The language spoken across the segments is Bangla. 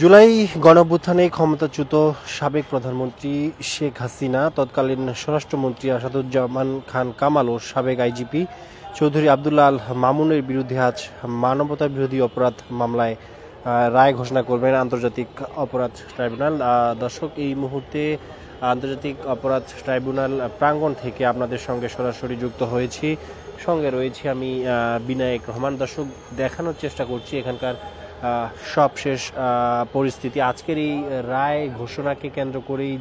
জুলাই গণঅভ্যুত্থানে ক্ষমতাচ্যুত সাবেক প্রধানমন্ত্রী শেখ হাসিনা, তৎকালীন স্বরাষ্ট্রমন্ত্রী আসাদুজ্জামান খান কামাল ও সাবেক আইজিপি চৌধুরী আবদুল্লাহ আল মামুনের বিরুদ্ধে আজ মানবতা বিরোধী অপরাধ মামলায় রায় ঘোষণা করবেন আন্তর্জাতিক অপরাধ ট্রাইব্যুনাল। দর্শক, এই মুহূর্তে আন্তর্জাতিক অপরাধ ট্রাইব্যুনাল প্রাঙ্গণ থেকে আপনাদের সঙ্গে সরাসরি যুক্ত হয়েছি। সঙ্গে রয়েছি আমি বিনায়ক রহমান। দর্শক, দেখানোর চেষ্টা করছি এখানকার সবশেষ পরিস্থিতি। আজকের এই রায় ঘোষণাকে কেন্দ্র করেই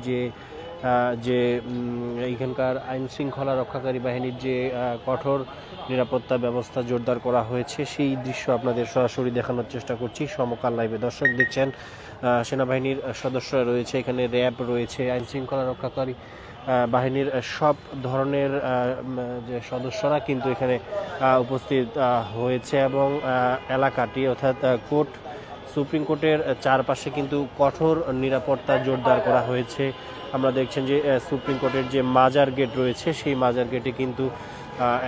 যে এখানকার আইন শৃঙ্খলা রক্ষাকারী বাহিনীর যে কঠোর নিরাপত্তা ব্যবস্থা জোরদার করা হয়েছে, সেই দৃশ্য আপনাদের সরাসরি দেখানোর চেষ্টা করছি সমকাল লাইভে। দর্শক, দেখছেন সেনাবাহিনীর সদস্যরা রয়েছে, এখানে র্যাব রয়েছে, আইন শৃঙ্খলা রক্ষাকারী বাহিনীর সব ধরনের যে সদস্যরা কিন্তু এখানে উপস্থিত হয়েছে এবং এলাকাটি অর্থাৎ সুপ্রিম কোর্টের চারপাশে কিন্তু কঠোর নিরাপত্তা জোরদার করা হয়েছে। আমরা দেখছেন যে সুপ্রিম কোর্টের যে মাজার গেট রয়েছে, সেই মাজার গেটে কিন্তু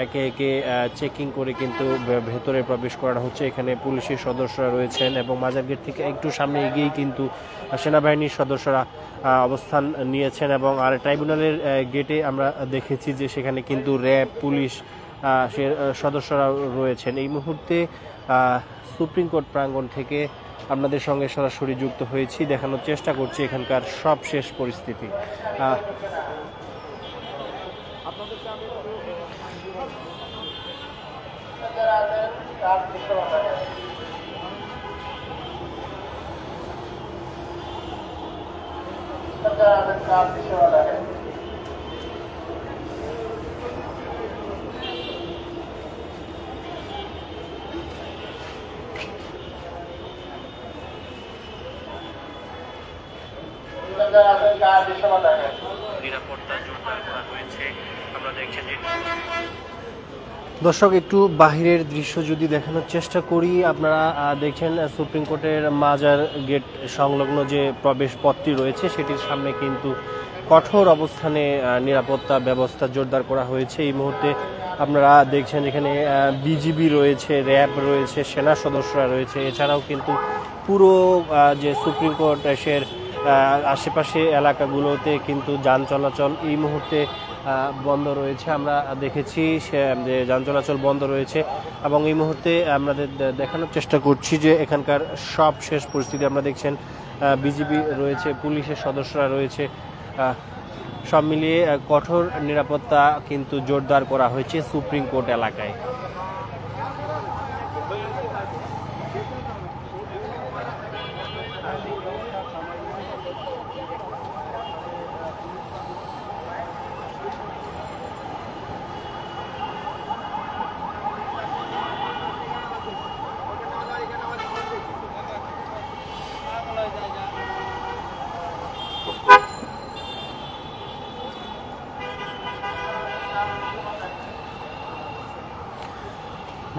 একে একে চেকিং করে কিন্তু ভেতরে প্রবেশ করানো হচ্ছে। এখানে পুলিশের সদস্যরা রয়েছেন এবং মাজার গেট থেকে একটু সামনে এগিয়েই কিন্তু সেনাবাহিনীর সদস্যরা অবস্থান নিয়েছেন এবং আর ট্রাইব্যুনালের গেটে আমরা দেখেছি যে সেখানে কিন্তু র্যাব, পুলিশ সদস্যরা রয়েছেন। এই মুহূর্তে সুপ্রিম কোর্ট প্রাঙ্গণ থেকে আপনাদের সঙ্গে সরাসরি যুক্ত হয়েছি, দেখানোর চেষ্টা করছি এখানকার সবশেষ পরিস্থিতি। নিরাপত্তা জোরদার করা হয়েছে। আমরা দেখছেন যে দর্শক, একটু বাহিরের দৃশ্য যদি দেখানোর চেষ্টা করি, আপনারা দেখছেন সুপ্রিম কোর্টের মাজার গেট সংলগ্ন যে প্রবেশ পথটি রয়েছে, সেটির সামনে কিন্তু কঠোর অবস্থানে নিরাপত্তা ব্যবস্থা জোরদার করা হয়েছে। এই মুহূর্তে আপনারা দেখছেন এখানে বিজিবি রয়েছে, র্যাব রয়েছে, সেনা সদস্যরা রয়েছে। এছাড়াও কিন্তু পুরো যে সুপ্রিম কোর্ট এর আশেপাশে এলাকাগুলোতে কিন্তু যান চলাচল এই মুহূর্তে বন্ধ রয়েছে। আমরা দেখেছি যে যান চলাচল বন্ধ রয়েছে এবং এই মুহূর্তে আমাদের দেখানোর চেষ্টা করছি যে এখানকার সব শেষ পরিস্থিতি। আমরা দেখছেন বিজিবি রয়েছে, পুলিশের সদস্যরা রয়েছে, সব মিলিয়ে কঠোর নিরাপত্তা কিন্তু জোরদার করা হয়েছে সুপ্রিম কোর্ট এলাকায়।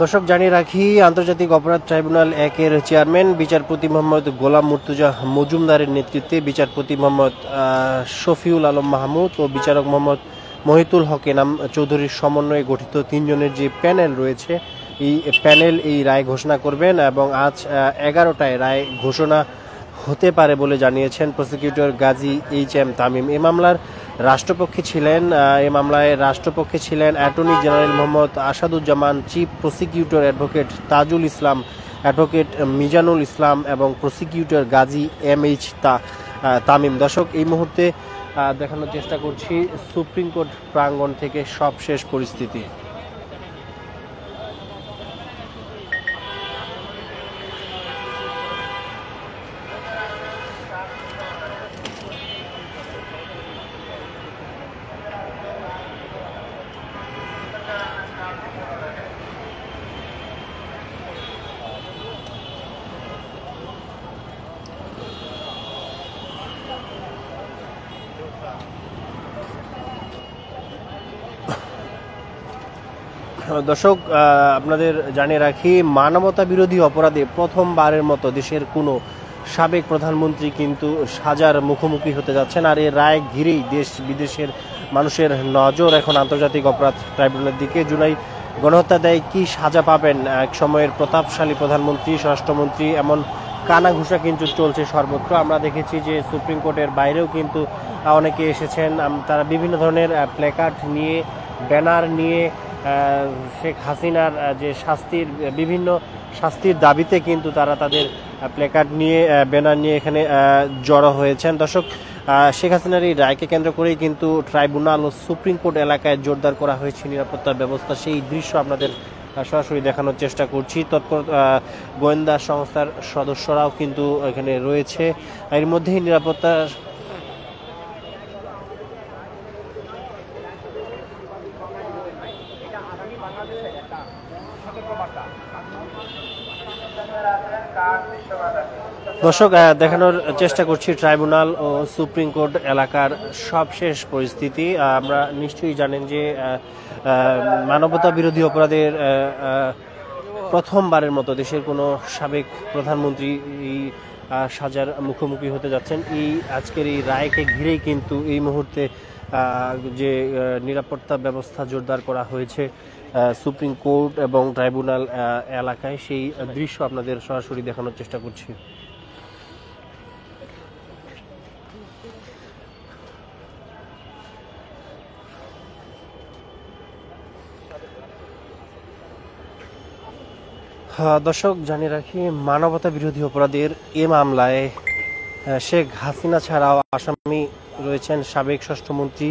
দর্শক, জানিয়ে রাখি, আন্তর্জাতিক অপরাধ ট্রাইব্যুনাল 1-এর চেয়ারম্যান বিচারপতি মোহাম্মদ গোলাম মুর্তুজা মজুমদারের নেতৃত্বে বিচারপতি মোহাম্মদ শফিউল আলম মাহমুদ ও বিচারক মোহাম্মদ মহিতুল হক এনাম চৌধুরীর সমন্বয়ে গঠিত 3 জনের যে প্যানেল রয়েছে, এই প্যানেল এই রায় ঘোষণা করবেন এবং আজ 11টায় রায় ঘোষণা হতে পারে বলে জানিয়েছেন প্রসিকিউটর গাজী HM তামিম। এ মামলায় রাষ্ট্রপক্ষে ছিলেন attorney general Mohammad Asaduzzaman, chief prosecutor advocate Tajul Islam, advocate Mizanul Islam এবং প্রসিকিউটর গাজী MH তামিম। দর্শক, এই মুহূর্তে দেখানোর চেষ্টা করছি সুপ্রিম কোর্ট প্রাঙ্গণ থেকে সবশেষ পরিস্থিতি। দর্শক, আপনাদের জানিয়ে রাখি, মানবতা বিরোধী অপরাধে প্রথমবারের মতো দেশের কোনো সাবেক প্রধানমন্ত্রী কিন্তু সাজার মুখোমুখি হতে যাচ্ছেন। আর এই রায় ঘিরেই দেশ বিদেশের মানুষের নজর এখন আন্তর্জাতিক অপরাধ ট্রাইব্যুনালের দিকে। জুলাই গণহত্যা দেয় কি সাজা পাবেন এক সময়ের প্রতাপশালী প্রধানমন্ত্রী, স্বরাষ্ট্রমন্ত্রী, এমন কানাঘুষা কিন্তু চলছে সর্বত্র। আমরা দেখেছি যে সুপ্রিম কোর্টের বাইরেও কিন্তু অনেকে এসেছেন, তারা বিভিন্ন ধরনের প্ল্যাকার্ড নিয়ে, ব্যানার নিয়ে শেখ হাসিনার যে শাস্তির বিভিন্ন শাস্তির দাবিতে কিন্তু তারা তাদের প্ল্যাকার্ড নিয়ে, ব্যানার নিয়ে এখানে জড়ো হয়েছেন। দর্শক, শেখ হাসিনার এই রায়কে কেন্দ্র করেই কিন্তু ট্রাইব্যুনাল ও সুপ্রিম কোর্ট এলাকায় জোরদার করা হয়েছে নিরাপত্তা ব্যবস্থা। সেই দৃশ্য আপনাদের সরাসরি দেখানোর চেষ্টা করছি। তৎপর গোয়েন্দা সংস্থার সদস্যরাও কিন্তু এখানে রয়েছে। এর মধ্যেই নিরাপত্তা দর্শক, দেখানোর চেষ্টা করছি ট্রাইব্যুনাল ও সুপ্রিম কোর্ট এলাকার সবশেষ পরিস্থিতি। আমরা নিশ্চয়ই জানেন যে মানবতা বিরোধী অপরাধের প্রথমবারের মতো দেশের কোনো সাবেক প্রধানমন্ত্রী এই সাজার মুখোমুখি হতে যাচ্ছেন। এই আজকের এই রায়কে ঘিরেই কিন্তু এই মুহূর্তে যে নিরাপত্তা ব্যবস্থা জোরদার করা হয়েছে সুপ্রিম কোর্ট এবং ট্রাইব্যুনাল এলাকায়, সেই দৃশ্য আপনাদের সরাসরি দেখানোর চেষ্টা করছি। দর্শক, জানিয়ে রাখি, মানবতা বিরোধী অপরাধের এ মামলায় শেখ হাসিনা ছাড়াও আসামি রয়েছেন সাবেক স্বরাষ্ট্রমন্ত্রী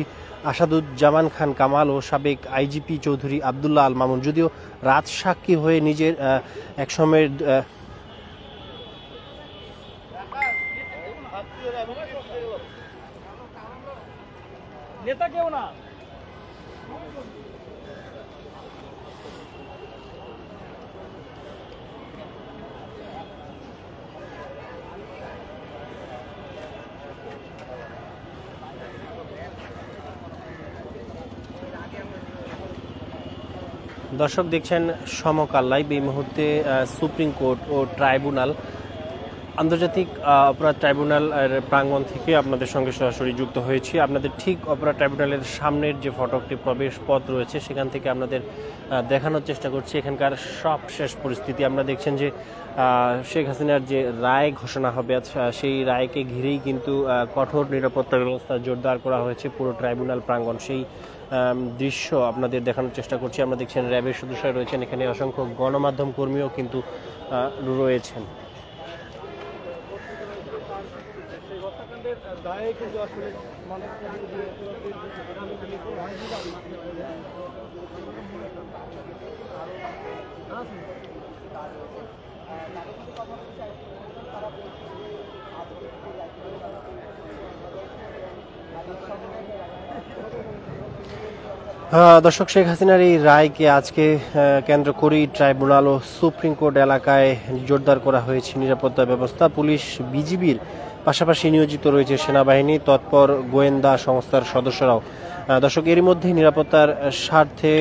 আসাদুজ্জামান খান কামাল ও সাবেক আইজিপি চৌধুরী আবদুল্লাহ আল মামুন। যদিও রাজসাক্ষী হয়ে নিজের একসময়ের নেতা কেউ না দর্শক দেখছেন সমকাল লাইভ। এই মুহূর্তে সুপ্রিম কোর্ট ও ট্রাইব্যুনাল, আন্তর্জাতিক অপরাধ ট্রাইব্যুনাল প্রাঙ্গণ থেকে আপনাদের সঙ্গে সরাসরি যুক্ত হয়েছি। আপনাদের ঠিক অপরাধ ট্রাইব্যুনালের সামনের যে ফটকটি প্রবেশ পথ রয়েছে সেখান থেকে আপনাদের দেখানোর চেষ্টা করছি এখানকার সবশেষ পরিস্থিতি। আমরা দেখছেন যে শেখ হাসিনার যে রায় ঘোষণা হবে সেই রায়কে ঘিরেই কিন্তু কঠোর নিরাপত্তা ব্যবস্থা জোরদার করা হয়েছে পুরো ট্রাইব্যুনাল প্রাঙ্গণ। সেই দৃশ্য আপনাদের দেখানোর চেষ্টা করছি। আমরা দেখছেন র্যাবের সদস্যরা রয়েছেন, এখানে অসংখ্য গণমাধ্যম কর্মীও কিন্তু রয়েছেন। দর্শক, শেখ হাসিনার এই রায়কে আজকে কেন্দ্র করেই ট্রাইব্যুনাল ও সুপ্রিম কোর্ট এলাকায় জোরদার করা হয়েছে নিরাপত্তা ব্যবস্থা। পুলিশ, বিজিবির পাশাপাশি নিয়োজিত রয়েছে সেনাবাহিনী, তৎপর গোয়েন্দা সংস্থার সদস্যরাও। দর্শক, এরই মধ্যে নিরাপত্তার স্বার্থে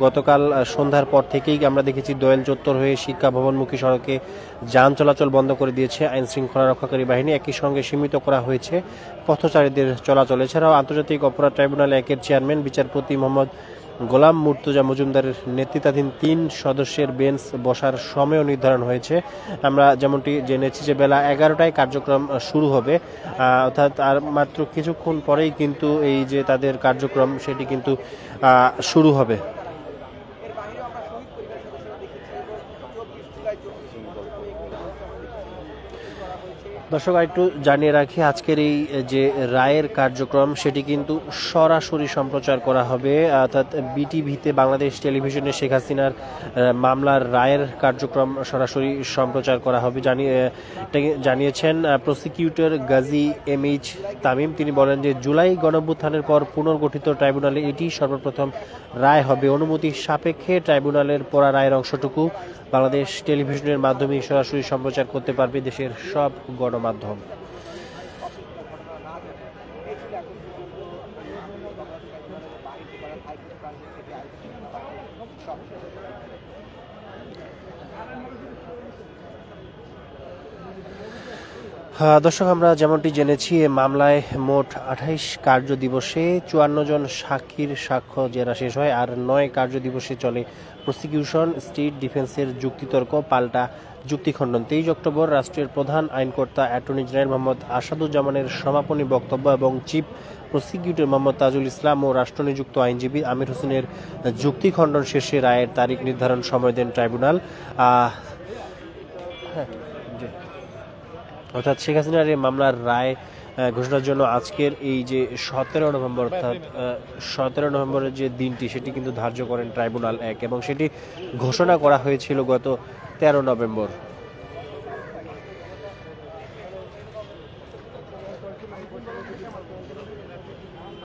গতকাল সন্ধ্যার পর থেকেই আমরা দেখেছি দোয়েল চত্বর হয়ে শিক্ষা ভবনমুখী সড়কে যান চলাচল বন্ধ করে দিয়েছে আইন শৃঙ্খলা রক্ষাকারী বাহিনী। একই সঙ্গে সীমিত করা হয়েছে পথচারীদের চলাচল। এছাড়াও আন্তর্জাতিক অপরাধ ট্রাইব্যুনাল একের চেয়ারম্যান বিচারপতি মোহাম্মদ গোলাম মুর্তজা মজুমদারের নেতৃত্বাধীন 3 সদস্যের বেঞ্চ বসার সময়ও নির্ধারণ হয়েছে। আমরা যেমনটি জেনেছি যে বেলা 11টায় কার্যক্রম শুরু হবে, অর্থাৎ আর মাত্র কিছুক্ষণ পরেই কিন্তু এই যে তাদের কার্যক্রম সেটি কিন্তু শুরু হবে। দর্শক, একটু জানিয়ে রাখি, আজকের এই যে রায়ের কার্যক্রম সেটি কিন্তু সরাসরি সম্প্রচার করা হবে, অর্থাৎ বিটিভিতে বাংলাদেশ টেলিভিশনে শেখ হাসিনার মামলার রায়ের কার্যক্রম সরাসরি সম্প্রচার করা হবে জানিয়েছেন প্রসিকিউটর গাজী MH তামিম। তিনি বলেন যে জুলাই গণঅভ্যুত্থানের পর পুনর্গঠিত ট্রাইব্যুনালে এটি সর্বপ্রথম রায় হবে। অনুমতি সাপেক্ষে ট্রাইব্যুনালের পড়া রায়ের অংশটুকু বাংলাদেশ টেলিভিশনের মাধ্যমে সরাসরি সম্প্রচার করতে পারবে দেশের সব গণমাধ্যম। দর্শক, আমরা যেমনটি জেনেছি এ মামলায় মোট 28 কার্য দিবসে 54 জন সাক্ষীর সাক্ষ্য জেরা শেষ হয়, আর 9 কার্য দিবসে চলে প্রসিকিউশন স্টেট ডিফেন্সের যুক্তিতর্ক পাল্টা যুক্তিখণ্ডন। 23 অক্টোবর রাষ্ট্রের প্রধান আইনকর্তা অ্যাটর্নি জেনারেল মোহাম্মদ আসাদুজ্জামানের সমাপনী বক্তব্য এবং চিফ প্রসিকিউটর মোহাম্মদ তাজুল ইসলাম ও রাষ্ট্রনিযুক্ত আইনজীবী আমির হোসেনের যুক্তিখণ্ডন শেষে রায়ের তারিখ নির্ধারণ সময় দেন ট্রাইব্যুনাল। অর্থাৎ শেখ হাসিনার এই মামলার রায় ঘোষণার জন্য আজকের এই যে 17 নভেম্বর, অর্থাৎ 17 নভেম্বরের যে দিনটি সেটি কিন্তু ধার্য করেন ট্রাইব্যুনাল 1, এবং সেটি ঘোষণা করা হয়েছিল গত 13 নভেম্বর।